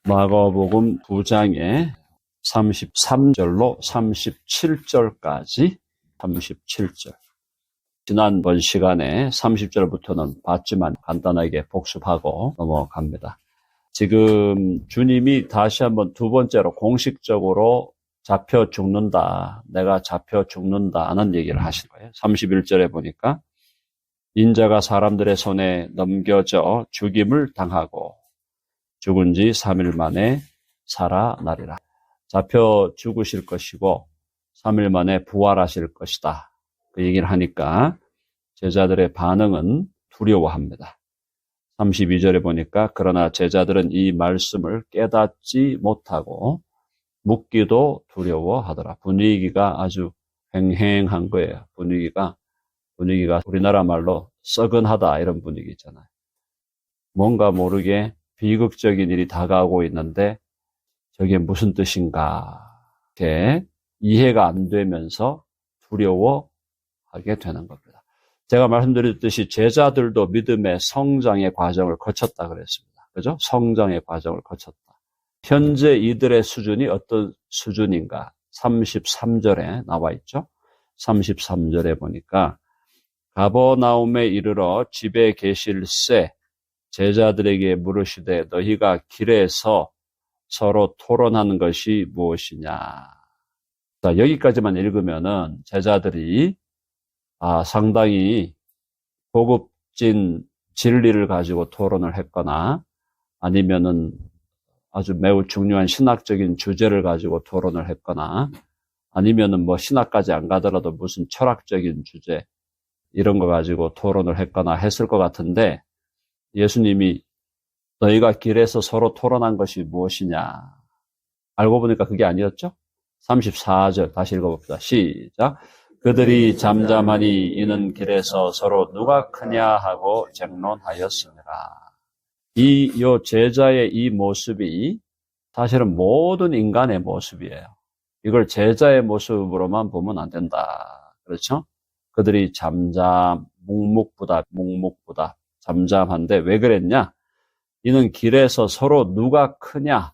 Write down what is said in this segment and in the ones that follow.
마가복음 9장의 33절로 37절까지 37절. 지난번 시간에 30절부터는 봤지만 간단하게 복습하고 넘어갑니다. 지금 주님이 다시 한번 두 번째로 공식적으로 잡혀 죽는다, 내가 잡혀 죽는다 하는 얘기를 하신 거예요. 31절에 보니까 인자가 사람들의 손에 넘겨져 죽임을 당하고 죽은 지 3일 만에 살아나리라. 잡혀 죽으실 것이고 3일 만에 부활하실 것이다. 그 얘기를 하니까 제자들의 반응은 두려워합니다. 32절에 보니까 그러나 제자들은 이 말씀을 깨닫지 못하고 묻기도 두려워하더라. 분위기가 아주 횡행한 거예요. 분위기가 우리나라 말로 썩은하다 이런 분위기 있잖아요. 뭔가 모르게 비극적인 일이 다가오고 있는데 저게 무슨 뜻인가 이렇게 이해가 안 되면서 두려워하게 되는 겁니다. 제가 말씀드렸듯이 제자들도 믿음의 성장의 과정을 거쳤다 그랬습니다. 그죠? 성장의 과정을 거쳤다. 현재 이들의 수준이 어떤 수준인가? 33절에 나와 있죠. 33절에 보니까 가버나움에 이르러 집에 계실새 제자들에게 물으시되 너희가 길에서 서로 토론하는 것이 무엇이냐. 자, 여기까지만 읽으면은 제자들이 상당히 고급진 진리를 가지고 토론을 했거나 아니면은 아주 매우 중요한 신학적인 주제를 가지고 토론을 했거나 아니면은 뭐 신학까지 안 가더라도 무슨 철학적인 주제 이런 거 가지고 토론을 했거나 했을 것 같은데 예수님이 너희가 길에서 서로 토론한 것이 무엇이냐. 알고 보니까 그게 아니었죠? 34절 다시 읽어봅시다. 시작. 그들이 잠잠하니 이는 길에서 서로 누가 크냐 하고 쟁론하였습니다. 요 제자의 이 모습이 사실은 모든 인간의 모습이에요. 이걸 제자의 모습으로만 보면 안 된다. 그렇죠? 그들이 묵묵부답, 잠잠한데 왜 그랬냐? 이는 길에서 서로 누가 크냐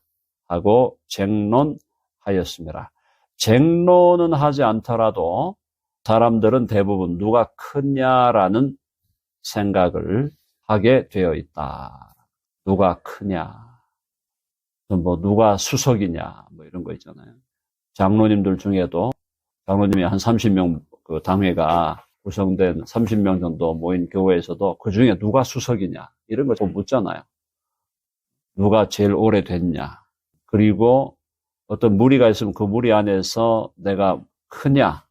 하고 쟁론하였습니다. 쟁론은 하지 않더라도 사람들은 대부분 누가 크냐라는 생각을 하게 되어 있다. 누가 크냐, 뭐 누가 수석이냐, 뭐 이런 거 있잖아요. 장로님들 중에도 장로님이 한 30명 그 당회가 구성된 30명 정도 모인 교회에서도 그 중에 누가 수석이냐 이런 거 좀 묻잖아요. 누가 제일 오래됐냐. 그리고 어떤 무리가 있으면 그 무리 안에서 내가 크냐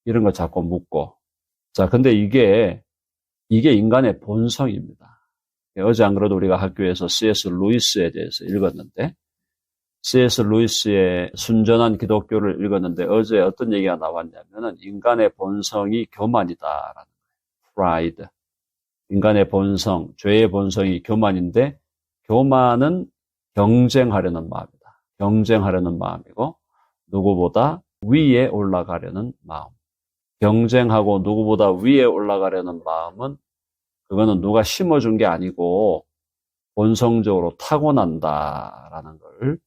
이런 거 자꾸 묻고. 자, 근데 이게 인간의 본성입니다. 어제 안 그래도 우리가 학교에서 C.S. 루이스에 대해서 읽었는데 C.S. 루이스의 순전한 기독교를 읽었는데 어제 어떤 얘기가 나왔냐면은 인간의 본성이 교만이다라는 거예요. pride. 인간의 본성, 죄의 본성이 교만인데 교만은 경쟁하려는 마음이다. 경쟁하려는 마음이고 누구보다 위에 올라가려는 마음. 경쟁하고 누구보다 위에 올라가려는 마음은 그거는 누가 심어준 게 아니고 본성적으로 타고난다라는 걸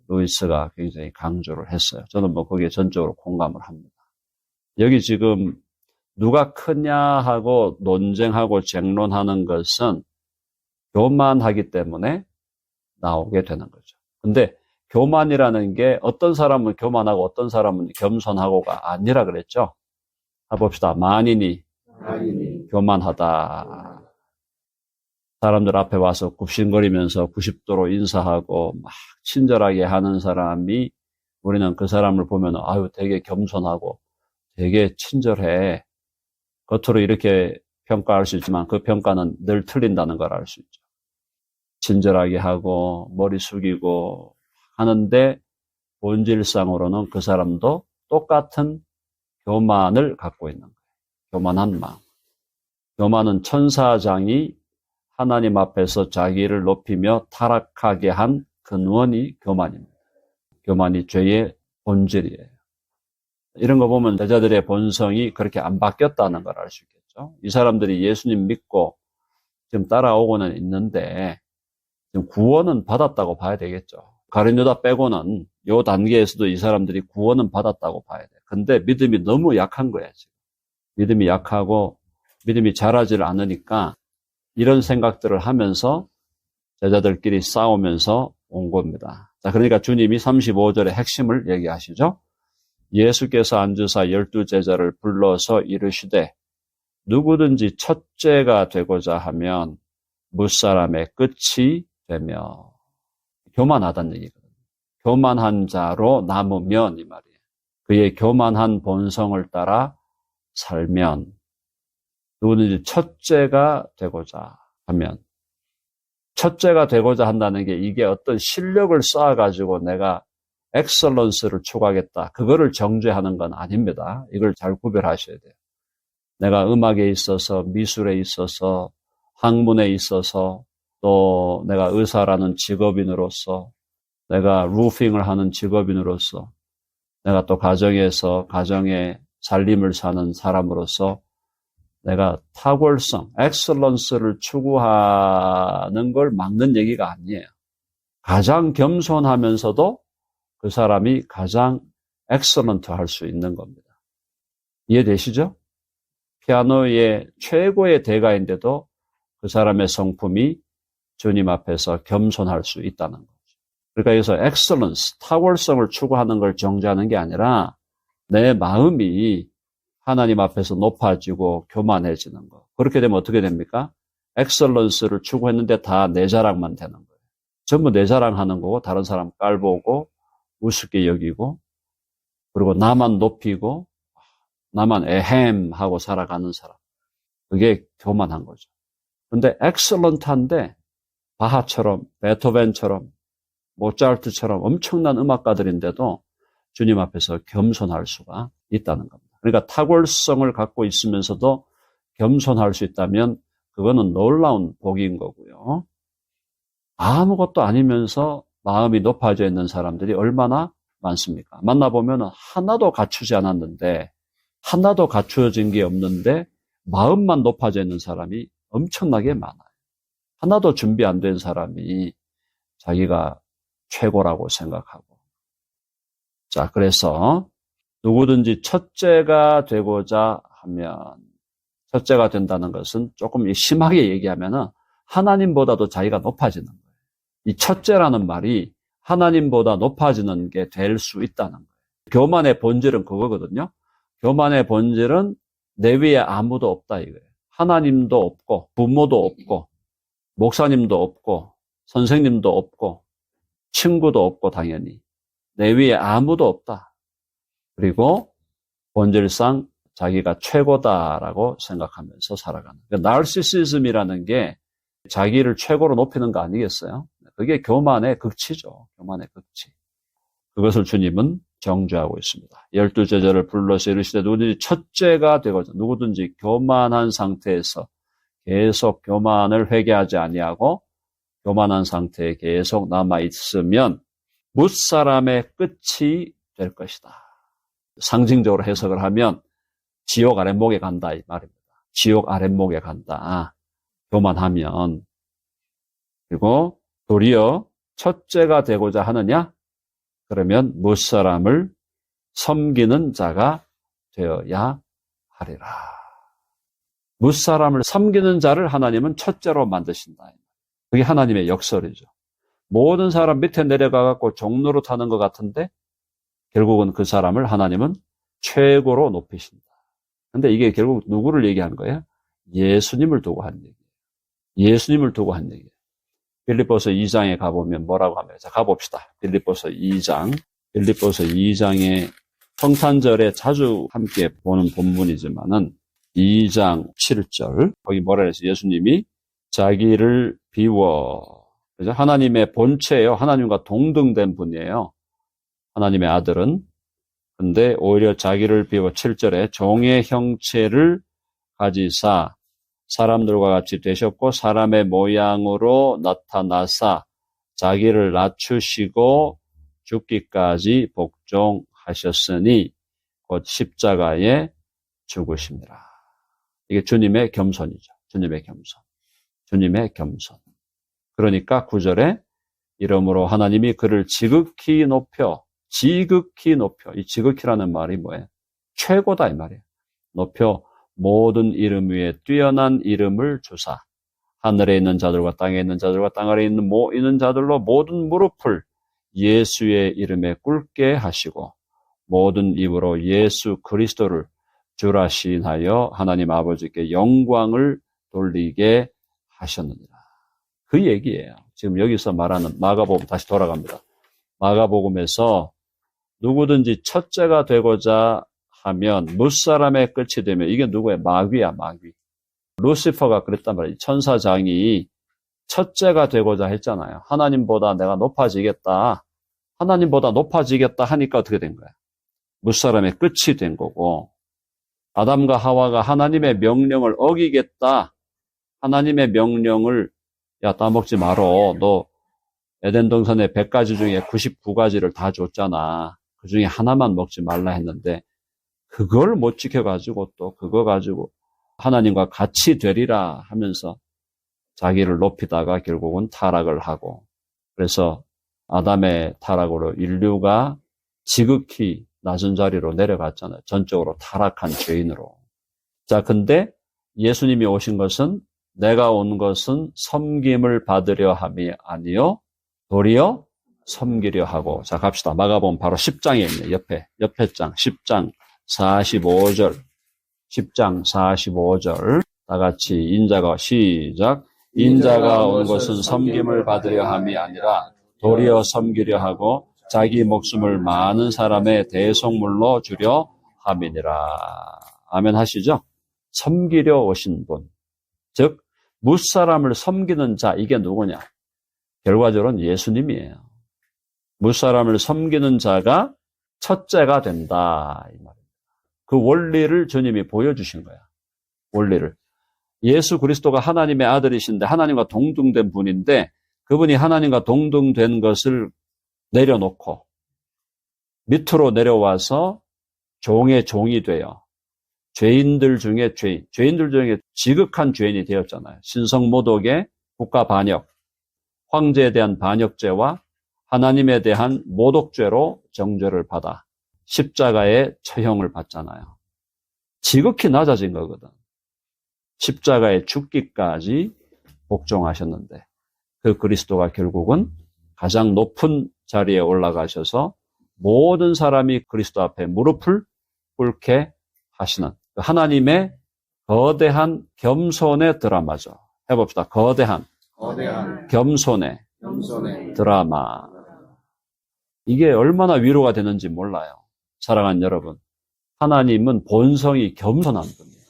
루이스가 굉장히 강조를 했어요. 저는 뭐 거기에 전적으로 공감을 합니다. 여기 지금 누가 크냐 하고 논쟁하고 쟁론하는 것은 교만하기 때문에 나오게 되는 거죠. 근데 교만이라는 게 어떤 사람은 교만하고 어떤 사람은 겸손하고가 아니라 그랬죠. 해봅시다. 만인이 교만하다. 사람들 앞에 와서 굽신거리면서 90도로 인사하고 막 친절하게 하는 사람이 우리는 그 사람을 보면 되게 겸손하고 되게 친절해. 겉으로 이렇게 평가할 수 있지만 그 평가는 늘 틀린다는 걸 알 수 있죠. 친절하게 하고 머리 숙이고 하는데 본질상으로는 그 사람도 똑같은 교만을 갖고 있는 거예요. 교만한 마음. 교만은 천사장이 하나님 앞에서 자기를 높이며 타락하게 한 근원이 교만입니다. 교만이 죄의 본질이에요. 이런 거 보면 제자들의 본성이 그렇게 안 바뀌었다는 걸 알 수 있겠죠. 이 사람들이 예수님 믿고 지금 따라오고는 있는데 구원은 받았다고 봐야 되겠죠. 가룟 유다 빼고는 요 단계에서도 이 사람들이 구원은 받았다고 봐야 돼. 근데 믿음이 너무 약한 거야, 지금. 믿음이 약하고 믿음이 자라지를 않으니까 이런 생각들을 하면서 제자들끼리 싸우면서 온 겁니다. 자, 그러니까 주님이 35절의 핵심을 얘기하시죠. 예수께서 앉으사 12제자를 불러서 이르시되 누구든지 첫째가 되고자 하면 무사람의 끝이 되며, 교만하다는 얘기거든요. 교만한 자로 남으면, 이 말이에요. 그의 교만한 본성을 따라 살면, 누구든지 첫째가 되고자 하면, 첫째가 되고자 한다는 게 이게 어떤 실력을 쌓아가지고 내가 엑셀런스를 추구하겠다, 그거를 정죄하는 건 아닙니다. 이걸 잘 구별하셔야 돼요. 내가 음악에 있어서, 미술에 있어서, 학문에 있어서, 또 내가 의사라는 직업인으로서, 내가 루핑을 하는 직업인으로서, 내가 또 가정에서 가정의 살림을 사는 사람으로서 내가 탁월성, 엑셀런스를 추구하는 걸 막는 얘기가 아니에요. 가장 겸손하면서도 그 사람이 가장 엑셀런트 할 수 있는 겁니다. 이해되시죠? 피아노의 최고의 대가인데도 그 사람의 성품이 주님 앞에서 겸손할 수 있다는 거죠. 그러니까 여기서 엑셀런스, 탁월성을 추구하는 걸 정죄하는 게 아니라 내 마음이 하나님 앞에서 높아지고 교만해지는 거. 그렇게 되면 어떻게 됩니까? 엑셀런스를 추구했는데 다 내 자랑만 되는 거예요. 전부 내 자랑하는 거고 다른 사람 깔보고 우습게 여기고 그리고 나만 높이고 나만 에헴 하고 살아가는 사람. 그게 교만한 거죠. 근데 엑셀런트한데 바하처럼 베토벤처럼 모차르트처럼 엄청난 음악가들인데도 주님 앞에서 겸손할 수가 있다는 겁니다. 그러니까 탁월성을 갖고 있으면서도 겸손할 수 있다면 그거는 놀라운 복인 거고요. 아무것도 아니면서 마음이 높아져 있는 사람들이 얼마나 많습니까? 만나보면 하나도 갖추지 않았는데 하나도 갖추어진 게 없는데 마음만 높아져 있는 사람이 엄청나게 많아요. 하나도 준비 안 된 사람이 자기가 최고라고 생각하고. 자, 그래서 누구든지 첫째가 되고자 하면, 첫째가 된다는 것은 조금 심하게 얘기하면은 하나님보다도 자기가 높아지는 거예요. 이 첫째라는 말이 하나님보다 높아지는 게 될 수 있다는 거예요. 교만의 본질은 그거거든요. 교만의 본질은 내 위에 아무도 없다 이거예요. 하나님도 없고 부모도 없고 목사님도 없고 선생님도 없고 친구도 없고 당연히 내 위에 아무도 없다. 그리고 본질상 자기가 최고다라고 생각하면서 살아가는. 그러니까 나르시시즘이라는 게 자기를 최고로 높이는 거 아니겠어요? 그게 교만의 극치죠. 교만의 극치. 그것을 주님은 정죄하고 있습니다. 12제자를 불러서 이르시되 누구든지 첫째가 되고자 누구든지 교만한 상태에서 계속 교만을 회개하지 아니하고 교만한 상태에 계속 남아있으면 무사람의 끝이 될 것이다. 상징적으로 해석을 하면 지옥 아랫목에 간다 이 말입니다. 지옥 아랫목에 간다. 교만하면. 그리고 도리어 첫째가 되고자 하느냐? 그러면 무사람을 섬기는 자가 되어야 하리라. 무사람을 섬기는 자를 하나님은 첫째로 만드신다. 그게 하나님의 역설이죠. 모든 사람 밑에 내려가갖고 종로로 타는 것 같은데 결국은 그 사람을 하나님은 최고로 높이신다. 근데 이게 결국 누구를 얘기하는 거예요? 예수님을 두고 한 얘기예요. 예수님을 두고 한 얘기예요. 빌립보서 2장에 가보면 뭐라고 하면, 자, 가봅시다. 빌립보서 2장. 빌립보서 2장의 성탄절에 자주 함께 보는 본문이지만은 2장 7절. 거기 뭐라 해서 예수님이 자기를 비워. 그죠? 하나님의 본체예요. 하나님과 동등된 분이에요. 하나님의 아들은. 근데 오히려 자기를 비워 7절에 종의 형체를 가지사 사람들과 같이 되셨고 사람의 모양으로 나타나사 자기를 낮추시고 죽기까지 복종하셨으니 곧 십자가에 죽으심이라. 이게 주님의 겸손이죠. 주님의 겸손. 주님의 겸손. 그러니까 9절에 이러므로 하나님이 그를 지극히 높여, 이 지극히라는 말이 뭐예요? 최고다 이 말이에요. 높여 모든 이름 위에 뛰어난 이름을 주사 하늘에 있는 자들과 땅에 있는 자들과 땅 아래에 있는 자들로 모든 무릎을 예수의 이름에 꿇게 하시고 모든 입으로 예수 그리스도를 주라 시인하여 하나님 아버지께 영광을 돌리게 하셨느니라. 그 얘기예요. 지금 여기서 말하는 마가복음 다시 돌아갑니다. 마가복음에서 누구든지 첫째가 되고자 하면 무사람의 끝이 되면 이게 누구예요? 마귀야, 마귀. 루시퍼가 그랬단 말이에요. 천사장이 첫째가 되고자 했잖아요. 하나님보다 내가 높아지겠다. 하나님보다 높아지겠다 하니까 어떻게 된 거야? 무사람의 끝이 된 거고 아담과 하와가 하나님의 명령을 어기겠다. 하나님의 명령을 야, 따먹지 말어. 너 에덴 동산의 100가지 중에 99가지를 다 줬잖아. 그 중에 하나만 먹지 말라 했는데 그걸 못 지켜가지고 또 그거 가지고 하나님과 같이 되리라 하면서 자기를 높이다가 결국은 타락을 하고 그래서 아담의 타락으로 인류가 지극히 낮은 자리로 내려갔잖아요. 전적으로 타락한 죄인으로. 자, 근데 예수님이 오신 것은 내가 온 것은 섬김을 받으려 함이 아니요 도리어 섬기려 하고. 자, 갑시다. 마가복음 바로 10장에 있네. 옆에 장 10장 45절. 10장 45절. 다 같이 인자가 시작. 인자가 온 것은 섬김을 받으려 함이 아니라 도리어 섬기려 하고 자기 목숨을 많은 사람의 대속물로 주려 함이니라. 아멘 하시죠? 섬기려 오신 분. 즉 무사람을 섬기는 자, 이게 누구냐? 결과적으로는 예수님이에요. 무사람을 섬기는 자가 첫째가 된다 이 말입니다. 그 원리를 주님이 보여주신 거야. 원리를. 예수 그리스도가 하나님의 아들이신데 하나님과 동등된 분인데 그분이 하나님과 동등된 것을 내려놓고 밑으로 내려와서 종의 종이 되어 죄인들 중에 지극한 죄인이 되었잖아요. 신성모독의 국가 반역, 황제에 대한 반역죄와 하나님에 대한 모독죄로 정죄를 받아 십자가의 처형을 받잖아요. 지극히 낮아진 거거든. 십자가에 죽기까지 복종하셨는데 그 그리스도가 결국은 가장 높은 자리에 올라가셔서 모든 사람이 그리스도 앞에 무릎을 꿇게 하시는 하나님의 거대한 겸손의 드라마죠. 해봅시다. 거대한 겸손의 드라마. 이게 얼마나 위로가 되는지 몰라요. 사랑하는 여러분, 하나님은 본성이 겸손한 분이에요.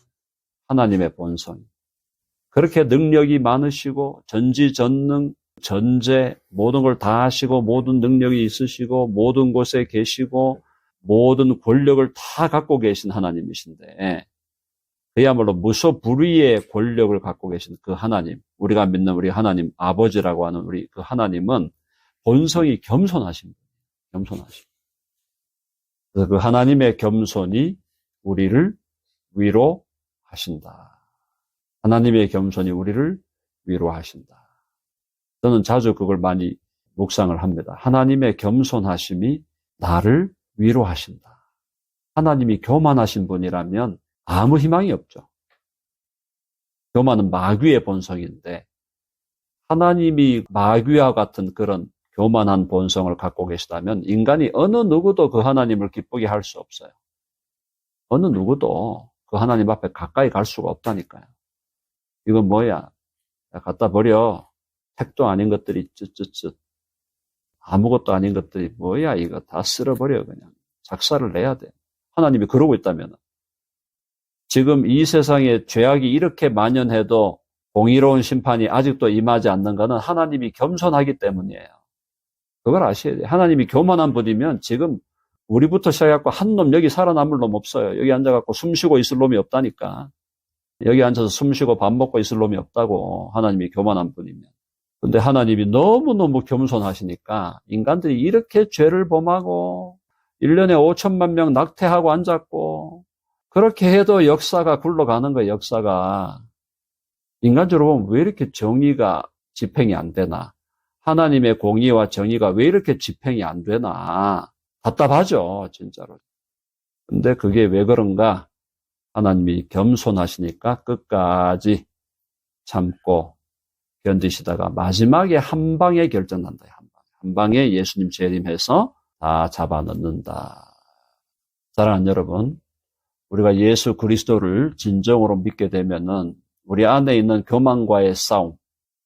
하나님의 본성이. 그렇게 능력이 많으시고 전지전능, 전제, 모든 걸 다 하시고 모든 능력이 있으시고 모든 곳에 계시고 모든 권력을 다 갖고 계신 하나님이신데 그야말로 무소불위의 권력을 갖고 계신 그 하나님, 우리가 믿는 우리 하나님 아버지라고 하는 우리 그 하나님은 본성이 겸손하신 분이에요. 겸손하신. 그래서 그 하나님의 겸손이 우리를 위로하신다. 하나님의 겸손이 우리를 위로하신다. 저는 자주 그걸 많이 묵상을 합니다. 하나님의 겸손하심이 나를 위로하신다. 하나님이 교만하신 분이라면 아무 희망이 없죠. 교만은 마귀의 본성인데 하나님이 마귀와 같은 그런 교만한 본성을 갖고 계시다면 인간이 어느 누구도 그 하나님을 기쁘게 할 수 없어요. 어느 누구도 그 하나님 앞에 가까이 갈 수가 없다니까요. 이건 뭐야? 갖다 버려. 택도 아닌 것들이 쯧쯧쯧. 아무것도 아닌 것들이 뭐야 이거 다 쓸어버려 그냥. 작사를 내야 돼. 하나님이 그러고 있다면 지금 이 세상에 죄악이 이렇게 만연해도 공의로운 심판이 아직도 임하지 않는 것은 하나님이 겸손하기 때문이에요. 그걸 아셔야 돼요. 하나님이 교만한 분이면 지금 우리부터 시작해갖고 한 놈 여기 살아남을 놈 없어요. 여기 앉아갖고 숨 쉬고 있을 놈이 없다니까. 여기 앉아서 숨 쉬고 밥 먹고 있을 놈이 없다고. 하나님이 교만한 분이면. 근데 하나님이 너무너무 겸손하시니까 인간들이 이렇게 죄를 범하고 1년에 5천만 명 낙태하고 앉았고 그렇게 해도 역사가 굴러가는 거예요. 역사가. 인간적으로 보면 왜 이렇게 정의가 집행이 안 되나? 하나님의 공의와 정의가 왜 이렇게 집행이 안 되나? 답답하죠, 진짜로. 근데 그게 왜 그런가? 하나님이 겸손하시니까 끝까지 참고 견디시다가 마지막에 한 방에 결정난다. 한 방에 예수님 재림해서 다 잡아넣는다. 사랑하는 여러분, 우리가 예수 그리스도를 진정으로 믿게 되면은 우리 안에 있는 교만과의 싸움,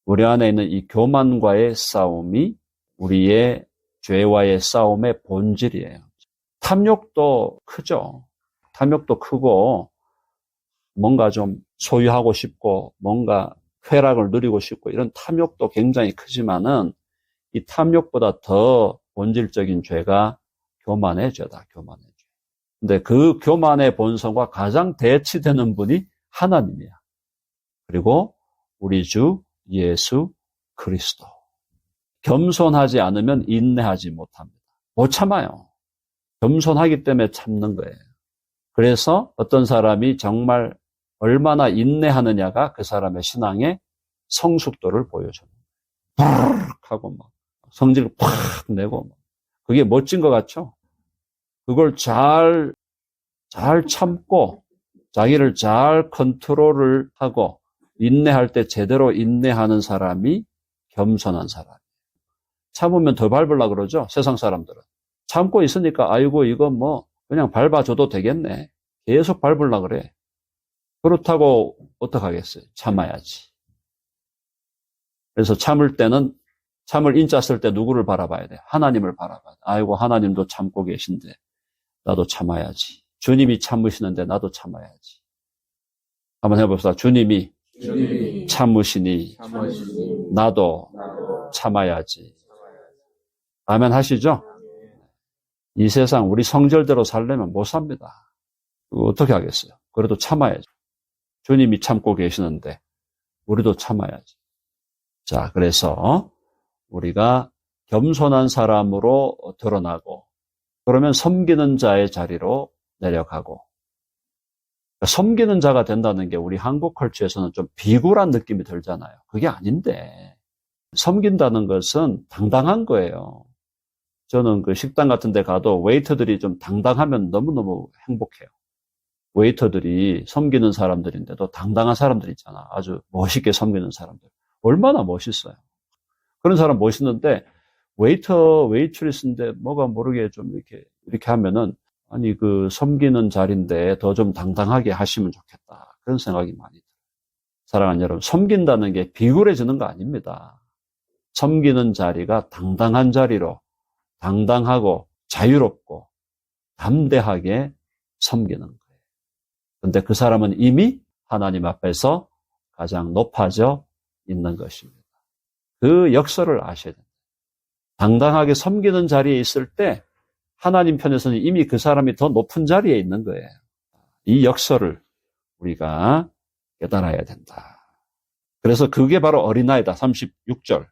우리 안에 있는 이 교만과의 싸움이 우리의 죄와의 싸움의 본질이에요. 탐욕도 크죠. 탐욕도 크고 뭔가 좀 소유하고 싶고 뭔가 쾌락을 누리고 싶고 이런 탐욕도 굉장히 크지만은 이 탐욕보다 더 본질적인 죄가 교만의 죄다. 교만의 죄. 근데 그 교만의 본성과 가장 대치되는 분이 하나님이야. 그리고 우리 주 예수 그리스도. 겸손하지 않으면 인내하지 못합니다. 못 참아요. 겸손하기 때문에 참는 거예요. 그래서 어떤 사람이 정말 얼마나 인내하느냐가 그 사람의 신앙의 성숙도를 보여줘요. 팍 하고 막 성질을 팍 내고 막. 그게 멋진 것 같죠? 그걸 잘 참고 자기를 잘 컨트롤을 하고 인내할 때 제대로 인내하는 사람이 겸손한 사람이에요. 참으면 더 밟으려고 그러죠? 세상 사람들은. 참고 있으니까 아이고 이거 뭐 그냥 밟아줘도 되겠네. 계속 밟으려고 그래. 그렇다고 어떡하겠어요? 참아야지. 그래서 참을 때는 참을 인자 쓸 때 누구를 바라봐야 돼? 하나님을 바라봐야 돼. 아이고 하나님도 참고 계신데 나도 참아야지. 주님이 참으시는데 나도 참아야지. 한번 해봅시다. 주님이 참으시니 나도 참아야지. 아멘 하시죠? 이 세상 우리 성절대로 살려면 못 삽니다. 어떻게 하겠어요? 그래도 참아야죠. 주님이 참고 계시는데 우리도 참아야지. 자, 그래서 우리가 겸손한 사람으로 드러나고 그러면 섬기는 자의 자리로 내려가고 섬기는 자가 된다는 게 우리 한국 컬처에서는 좀 비굴한 느낌이 들잖아요. 그게 아닌데 섬긴다는 것은 당당한 거예요. 저는 그 식당 같은 데 가도 웨이터들이 좀 당당하면 너무너무 행복해요. 웨이터들이 섬기는 사람들인데도 당당한 사람들 있잖아. 아주 멋있게 섬기는 사람들. 얼마나 멋있어요. 그런 사람 멋있는데 웨이터, 웨이트리스인데 뭐가 모르게 좀 이렇게 하면은 아니 그 섬기는 자리인데 더 좀 당당하게 하시면 좋겠다. 그런 생각이 많이 들어요. 사랑하는 여러분, 섬긴다는 게 비굴해지는 거 아닙니다. 섬기는 자리가 당당한 자리로 당당하고 자유롭고 담대하게 섬기는 거예요. 그런데 그 사람은 이미 하나님 앞에서 가장 높아져 있는 것입니다. 그 역설을 아셔야 됩니다. 당당하게 섬기는 자리에 있을 때 하나님 편에서는 이미 그 사람이 더 높은 자리에 있는 거예요. 이 역설을 우리가 깨달아야 된다. 그래서 그게 바로 어린아이다. 36절.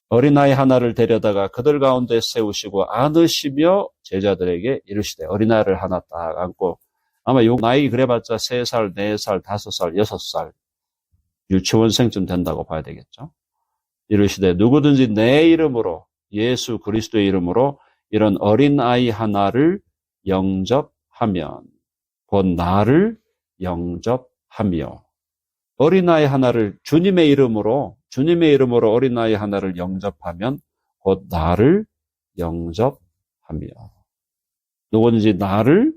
어린아이 하나를 데려다가 그들 가운데 세우시고 안으시며 제자들에게 이르시되 어린아이를 하나 딱 안고 아마 요 나이 그래봤자 3살, 4살, 5살, 6살 유치원생쯤 된다고 봐야 되겠죠. 이르시되 누구든지 내 이름으로 예수 그리스도의 이름으로 이런 어린아이 하나를 영접하면 곧 나를 영접하며 어린아이 하나를 주님의 이름으로 어린아이 하나를 영접하면 곧 나를 영접하며 누구든지 나를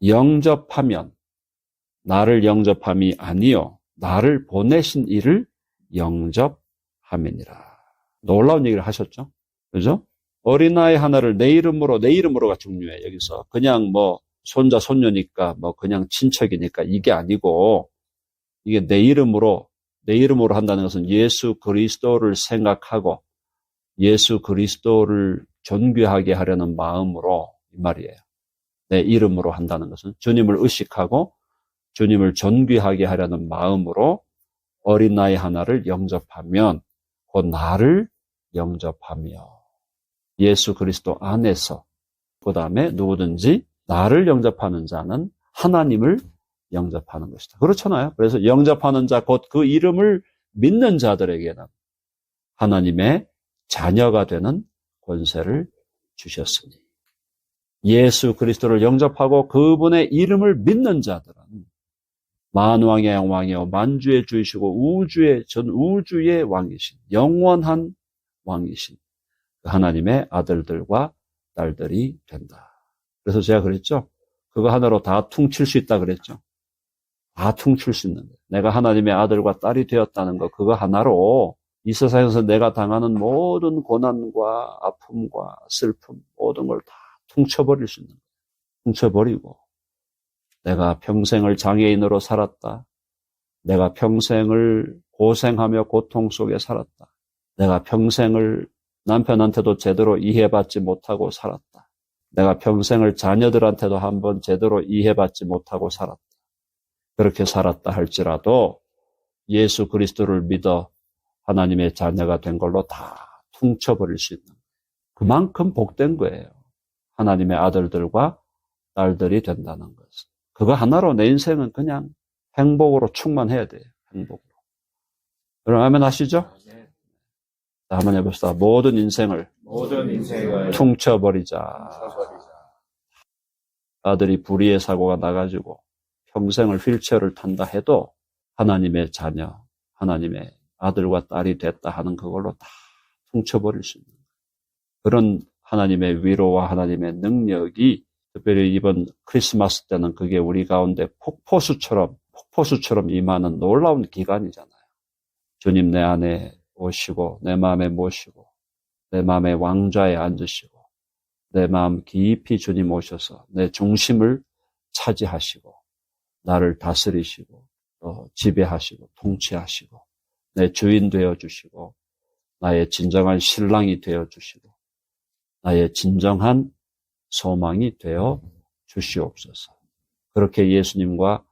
영접하면 나를 영접함이 아니요 나를 보내신 이를 영접함이니라. 놀라운 얘기를 하셨죠? 그죠? 어린아이 하나를 내 이름으로가 중요해. 여기서 그냥 뭐 손자 손녀니까 뭐 그냥 친척이니까 이게 아니고 이게 내 이름으로 한다는 것은 예수 그리스도를 생각하고 예수 그리스도를 존귀하게 하려는 마음으로 이 말이에요. 내 이름으로 한다는 것은 주님을 의식하고 주님을 존귀하게 하려는 마음으로 어린아이 하나를 영접하면 곧 나를 영접하며 예수 그리스도 안에서 그 다음에 누구든지 나를 영접하는 자는 하나님을 영접하는 것이다. 그렇잖아요. 그래서 영접하는 자 곧 그 이름을 믿는 자들에게는 하나님의 자녀가 되는 권세를 주셨으니 예수 그리스도를 영접하고 그분의 이름을 믿는 자들은 만왕의 왕이요 만주의 주이시고 전 우주의 왕이신 영원한 왕이신 하나님의 아들들과 딸들이 된다. 그래서 제가 그랬죠. 그거 하나로 다 퉁칠 수 있다 그랬죠. 다 퉁칠 수 있는 거예요. 내가 하나님의 아들과 딸이 되었다는 거 그거 하나로 이 세상에서 내가 당하는 모든 고난과 아픔과 슬픔 모든 걸 다 퉁쳐버릴 수 있는 거예요. 퉁쳐버리고 내가 평생을 장애인으로 살았다. 내가 평생을 고생하며 고통 속에 살았다. 내가 평생을 남편한테도 제대로 이해받지 못하고 살았다. 내가 평생을 자녀들한테도 한번 제대로 이해받지 못하고 살았다. 그렇게 살았다 할지라도 예수 그리스도를 믿어 하나님의 자녀가 된 걸로 다 퉁쳐버릴 수 있는 거예요. 그만큼 복된 거예요. 하나님의 아들들과 딸들이 된다는 것은. 그거 하나로 내 인생은 그냥 행복으로 충만해야 돼요. 행복으로. 여러분 아멘 하시죠? 자, 한번 해봅시다. 모든 인생을 퉁쳐버리자. 아들이 불의의 사고가 나가지고 평생을 휠체어를 탄다 해도 하나님의 자녀, 하나님의 아들과 딸이 됐다 하는 그걸로 다 퉁쳐버릴 수 있는 그런 하나님의 위로와 하나님의 능력이 특별히 이번 크리스마스 때는 그게 우리 가운데 폭포수처럼 임하는 놀라운 기간이잖아요. 주님 내 안에 오시고 내 마음에 모시고 내 마음의 왕좌에 앉으시고 내 마음 깊이 주님 오셔서 내 중심을 차지하시고 나를 다스리시고 또 지배하시고 통치하시고 내 주인 되어주시고 나의 진정한 신랑이 되어주시고 나의 진정한 소망이 되어 주시옵소서. 그렇게 예수님과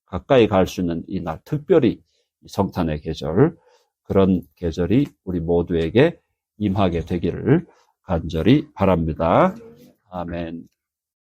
가까이 갈 수 있는 이 날, 특별히 성탄의 계절, 그런 계절이 우리 모두에게 임하게 되기를 간절히 바랍니다. 아멘.